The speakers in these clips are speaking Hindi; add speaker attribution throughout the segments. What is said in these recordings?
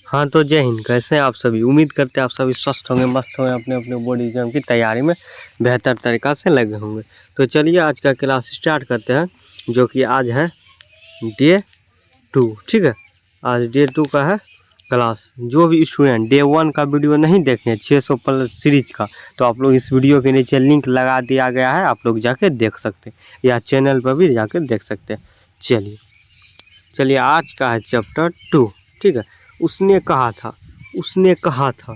Speaker 1: हाँ तो जय हिंद। कैसे हैं आप सभी? उम्मीद करते हैं आप सभी स्वस्थ होंगे, मस्त होंगे, अपने अपने बॉडी एग्जाम की तैयारी में बेहतर तरीक़ा से लगे होंगे। तो चलिए आज का क्लास स्टार्ट करते हैं, जो कि आज है डे 2। ठीक है, आज डे 2 का है क्लास। जो भी स्टूडेंट डे 1 का वीडियो नहीं देखे 600 प्लस सीरीज का, तो आप लोग इस वीडियो के नीचे लिंक लगा दिया गया है, आप लोग जाके देख सकते हैं, या चैनल पर भी जाके देख सकते हैं। चलिए आज का है चैप्टर 2। ठीक है, उसने कहा था।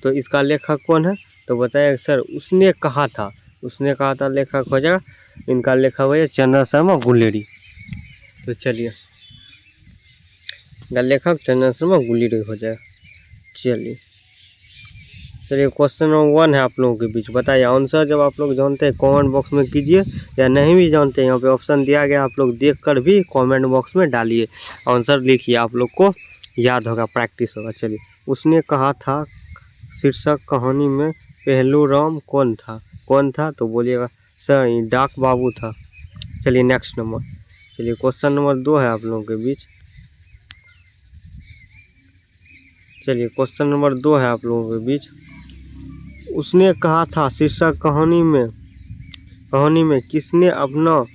Speaker 1: तो इसका लेखक कौन है? तो बताइए सर। उसने कहा था लेखक हो जाएगा, इनका लेखक हो जाएगा चंद्र शर्मा गुलेरी। तो चलिए, इनका लेखक चंद्र शर्मा गुलेरी हो जाएगा। चलिए क्वेश्चन नंबर 1 है आप लोगों के बीच। बताइए आंसर, जब आप लोग जानते हैं कमेंट बॉक्स में कीजिए, या नहीं भी जानते हैं यहाँ पे ऑप्शन दिया गया, आप लोग देखकर भी कमेंट बॉक्स में डालिए, आंसर लिखिए, आप लोग को याद होगा, प्रैक्टिस होगा। चलिए, उसने कहा था शीर्षक कहानी में पहलू राम कौन था? तो बोलिएगा सर ये डाक बाबू था। चलिए नेक्स्ट नंबर। चलिए क्वेश्चन नंबर 2 है आप लोगों के बीच। चलिए क्वेश्चन नंबर 2 है आप लोगों के बीच। उसने कहा था शीर्षक कहानी में किसने अपना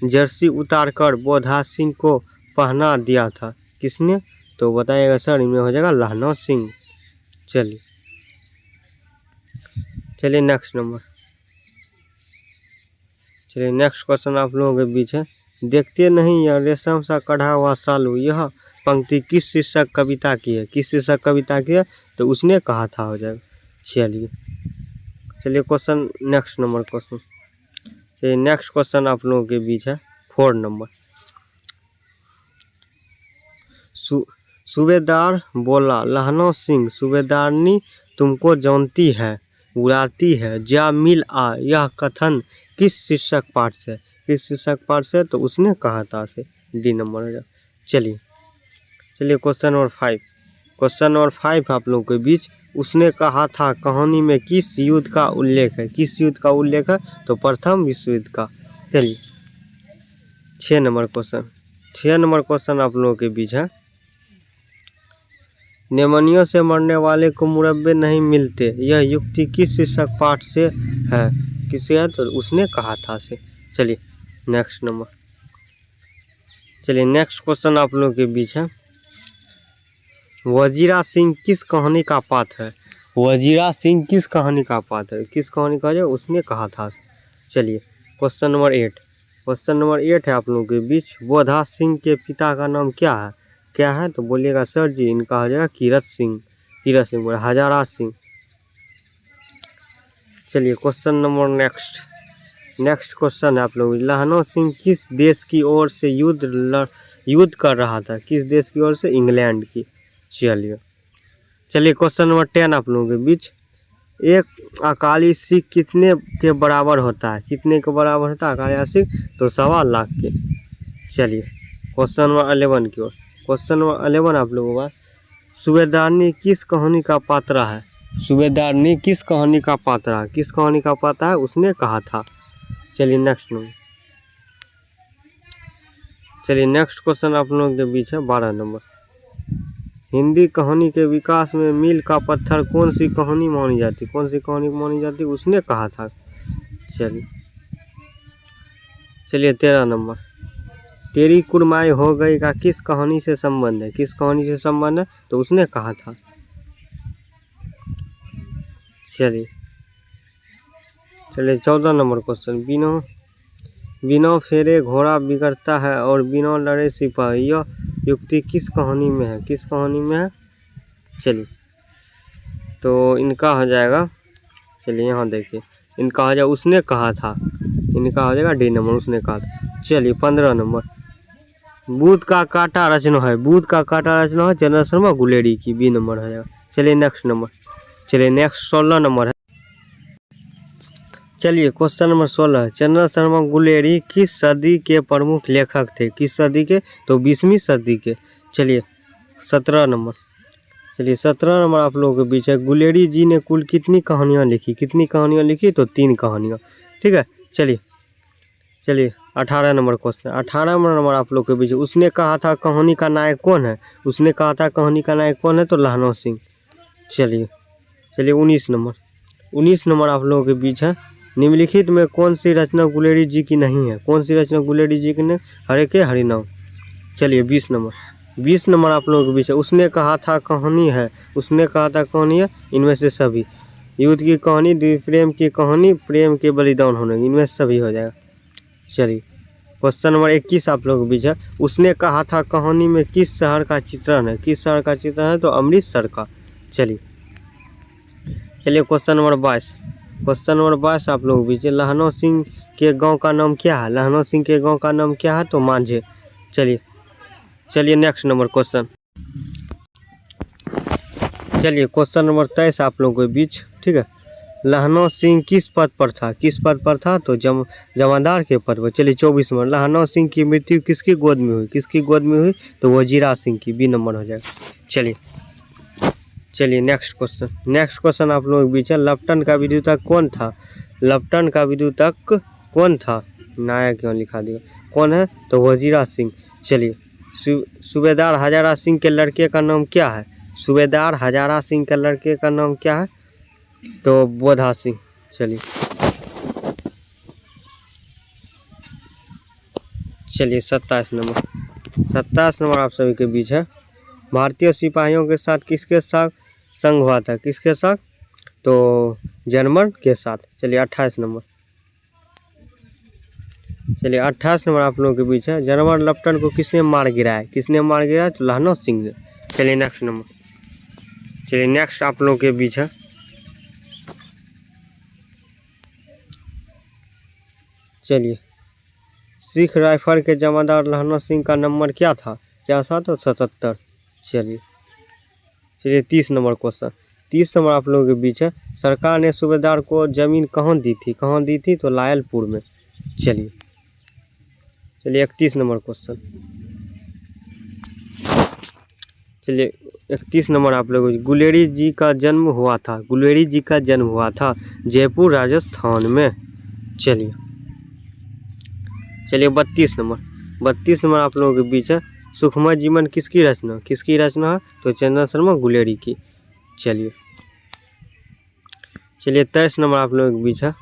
Speaker 1: जर्सी उतारकर बोधा सिंह को पहना दिया था? किसने? तो बताइएगा सर, इनमें हो जाएगा लहना सिंह। चलिए नेक्स्ट नंबर। चलिए नेक्स्ट क्वेश्चन आप लोगों के बीच है। देखते नहीं यह रेशम सा कढ़ा हुआ सालू, यह पंक्ति किस शीर्षक कविता की है? किस शीर्षक कविता की है? तो उसने कहा था हो जाएगा। चलिए क्वेश्चन नेक्स्ट नंबर क्वेश्चन। चलिए नेक्स्ट क्वेश्चन आप लोगों के बीच है 4 नंबर। सूबेदार बोला लहना सिंह सूबेदारनी तुमको जानती है, उड़ाती है, जा मिल आ। यह कथन किस शीर्षक पाठ से? तो उसने कहा था से डी नंबर हो जाए। चलिए क्वेश्चन नंबर 5 आप लोगों के बीच। उसने कहा था कहानी में किस युद्ध का उल्लेख है? तो प्रथम विश्व युद्ध का। चलिए 6 नंबर क्वेश्चन आप लोगों के बीच है। निमोनिया से मरने वाले को मुरब्बे नहीं मिलते, यह युक्ति किस शीर्षक पाठ से है? किससे है? तो उसने कहा था से। चलिए नेक्स्ट नंबर। चलिए नेक्स्ट क्वेश्चन आप लोगों के बीच है। वजीरा सिंह किस कहानी का पात्र है? किस कहानी का है? उसने कहा था। चलिए क्वेश्चन नंबर 8 है आप लोगों के बीच। बोधा सिंह के पिता का नाम क्या है? तो बोलिएगा सर जी इनका हो जाएगा कीरत सिंह बोले हजारा सिंह। चलिए क्वेश्चन नंबर नेक्स्ट क्वेश्चन है आप लोग। लहना सिंह किस देश की ओर से युद्ध कर रहा था? किस देश की ओर से? इंग्लैंड की। चलिए क्वेश्चन नंबर 10 आप लोगों के बीच। एक अकाली सिख कितने के बराबर होता है? अकाली सिख? तो 1.25 लाख के। चलिए क्वेश्चन नंबर 11 की ओर। क्वेश्चन नंबर 11 आप लोगों का। सूबेदारनी किस कहानी का पात्र है? किस कहानी का पात्र है? उसने कहा था। चलिए नेक्स्ट क्वेश्चन आप लोगों के बीच है 12 नंबर। हिंदी कहानी के विकास में मील का पत्थर कौन सी कहानी मानी जाती? उसने कहा था। चलिए 13 नंबर। तेरी कुड़माई हो गई का किस कहानी से संबंध है? तो उसने कहा था। चलिए 14 नंबर क्वेश्चन। बिना फेरे घोड़ा बिगड़ता है और बिना लड़े सिपाही, यह युक्ति किस कहानी में है? चलिए तो इनका हो जाएगा। चलिए यहाँ देखिए, इनका हो जाएगा उसने कहा था। इनका हो जाएगा डी नंबर, उसने कहा था। चलिए 15 नंबर। बुध का काटा रचना है चंद्र शर्मा गुलेरी की, बी नंबर हो जाएगा। चलिए नेक्स्ट 16 नंबर है। चलिए क्वेश्चन नंबर 16 है। चंद्र शर्मा गुलेरी किस सदी के प्रमुख लेखक थे? किस सदी के? तो 20वीं सदी के। चलिए 17 नंबर आप लोगों के बीच है। गुलेरी जी ने कुल कितनी कहानियाँ लिखी? तो 3 कहानियाँ। ठीक है, चलिए 18 नंबर क्वेश्चन, 18 नंबर आप लोग के बीच, उसने कहा था कहानी का नायक कौन है? उसने कहा था कहानी का नायक कौन है? तो लखनऊ सिंह। चलिए 19 नंबर, 19 नंबर आप लोगों के बीच है, निम्नलिखित में कौन सी रचना गुलेरी जी की नहीं है? कौन सी रचना गुलेरी जी की नहीं? हरे के हरिनाम। चलिए 20 नंबर, 20 नंबर आप लोगों के बीच है, उसने कहा था कहानी है, उसने कहा था कहानी है, इनमें से सभी। युद्ध की कहानी, प्रेम की कहानी, प्रेम के बलिदान होने, इनमें से सभी हो जाएगा। चलिए क्वेश्चन नंबर 21 आप लोगों के बीच है, उसने कहा था कहानी में किस शहर का चित्रण है? किस शहर का चित्रण है? तो अमृतसर का। चलिए क्वेश्चन नंबर 22, क्वेश्चन नंबर 22 आप लोग बीच, लखनऊ सिंह के गांव का नाम क्या है? लखनऊ सिंह के गांव का नाम क्या है? तो मांझे। चलिए नेक्स्ट नंबर क्वेश्चन, चलिए क्वेश्चन नंबर 23 आप लोगों के बीच, ठीक है, लखनऊ सिंह किस पद पर था? किस पद पर था? तो जमादार के पद पर। चलिए 24 नंबर, लखनऊ सिंह की मृत्यु किसकी गोद में हुई? किसकी गोद में हुई? तो वजीरा सिंह की, बी नंबर हो जाएगा। चलिए नेक्स्ट क्वेश्चन आप लोगों के बीच है, लपटन का विद्युतक कौन था? लपटन का विद्युतक कौन था? नायक क्यों लिखा दिया, कौन है? तो वजीरा सिंह। चलिए सूबेदार हजारा सिंह के लड़के का नाम क्या है? सूबेदार हजारा सिंह के लड़के का नाम क्या है? तो बोधा सिंह। चलिए 27 नंबर आप सभी के बीच है, भारतीय सिपाहियों के साथ किसके साथ संग हुआ था? किसके साथ? तो जर्मन के साथ। चलिए 28 नंबर, आप लोगों के बीच है, जर्मन लपटन को किसने मार गिराया? किसने मार गिराया? तो लखनऊ सिंह ने। चलिए नेक्स्ट आप लोगों के बीच है, चलिए सिख राइफल के जमादार लखनऊ सिंह का नंबर क्या था? क्या था? तो 77। चलिए 30 नंबर क्वेश्चन, 30 नंबर आप लोगों के बीच है, सरकार ने सूबेदार को जमीन कहाँ दी थी? कहाँ दी थी? तो लायलपुर में। चलिए 31 नंबर क्वेश्चन, 31 नंबर आप लोगों को, गुलेरी जी का जन्म हुआ था, गुलेरी जी का जन्म हुआ था जयपुर राजस्थान में। चलिए 32 नंबर आप लोगों के बीच है, सुखमय जीवन किसकी रचना? किसकी रचना है? तो चंद्र शर्मा गुलेरी की। चलिए 23 नंबर आप लोगों के बीच है,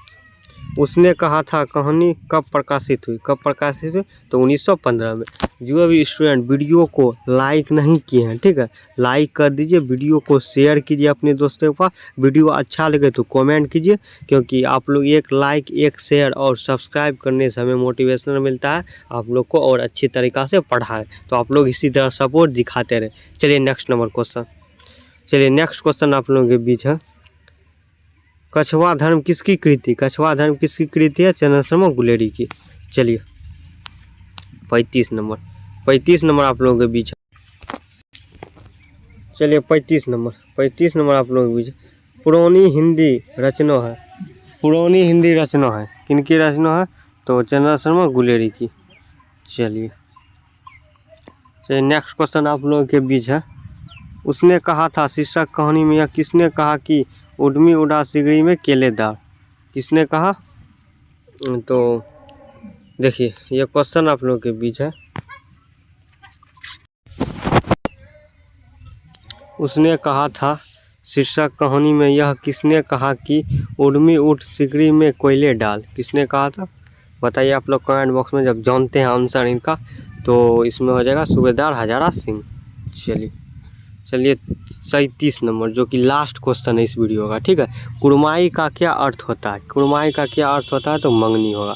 Speaker 1: उसने कहा था कहानी कब प्रकाशित हुई? कब प्रकाशित हुई? तो 1915 में। जो भी स्टूडेंट वीडियो को लाइक नहीं किए हैं, ठीक है, लाइक कर दीजिए, वीडियो को शेयर कीजिए अपने दोस्तों के पास, वीडियो अच्छा लगे तो कमेंट कीजिए, क्योंकि आप लोग एक लाइक, एक शेयर और सब्सक्राइब करने से हमें मोटिवेशनल मिलता है आप लोग को, और अच्छी तरीक़ा से पढ़ाएं, तो आप लोग इसी तरह सपोर्ट दिखाते रहे। चलिए नेक्स्ट क्वेश्चन आप लोगों के बीच है, कछवा धर्म किसकी कृति? कछवा धर्म किसकी कृति है? चंद्र शर्मा गुलेरी की। चलिए 35 नंबर आप लोगों के बीच है, चलिए 35 नंबर आप लोगों के बीच, पुरानी हिंदी रचना है, किनकी रचना है? तो चंद्र शर्मा गुलेरी की। चलिए नेक्स्ट क्वेश्चन आप लोगों के बीच है, उसने कहा था शीर्षक कहानी में, या किसने कहा कि उर्मी उड़ा सिगड़ी में केलेदार? किसने कहा? तो देखिए ये क्वेश्चन आप लोगों के बीच है, उसने कहा था शीर्षक कहानी में, यह किसने कहा कि उर्मी उठ सिगड़ी में कोयले डाल? किसने कहा था? बताइए आप लोग कमेंट बॉक्स में, जब जानते हैं आंसर इनका तो इसमें हो जाएगा सूबेदार हजारा सिंह। चलिए 37 नंबर, जो कि लास्ट क्वेश्चन है इस वीडियो का, ठीक है, कुड़माई का क्या अर्थ होता है? कुड़माई का क्या अर्थ होता है? तो मंगनी होगा।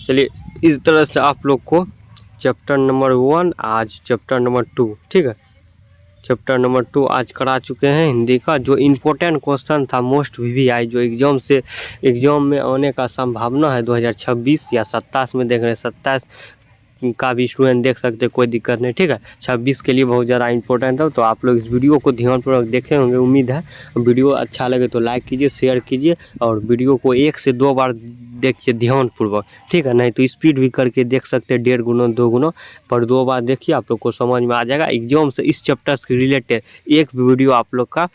Speaker 1: चलिए इस तरह से आप लोग को चैप्टर नंबर 1 आज चैप्टर नंबर 2, ठीक है, चैप्टर नंबर 2 आज करा चुके हैं हिंदी का। जो इम्पोर्टेंट क्वेश्चन था मोस्ट VVI, जो एग्जाम में आने का संभावना है 2026 या 27 में, देख रहे हैं 27 का भी स्टूडेंट देख सकते हैं, कोई दिक्कत नहीं, ठीक है। 26 के लिए बहुत ज़्यादा इंपॉर्टेंट है, तो आप लोग इस वीडियो को ध्यानपूर्वक देखे होंगे, उम्मीद है। वीडियो अच्छा लगे तो लाइक कीजिए, शेयर कीजिए, और वीडियो को 1 से 2 बार देखिए ध्यानपूर्वक, ठीक है, नहीं तो स्पीड भी करके देख सकते हैं, 1.5 गुना 2 गुना, पर 2 बार देखिए, आप लोग को समझ में आ जाएगा। एग्जाम से इस चैप्टर से रिलेटेड एक भी वीडियो आप लोग का,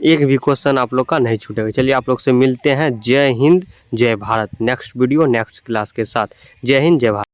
Speaker 1: एक भी क्वेश्चन आप लोग का नहीं छूटेगा। चलिए आप लोग से मिलते हैं। जय हिंद जय Bharat, next video next class के साथ। जय हिंद जय भारत।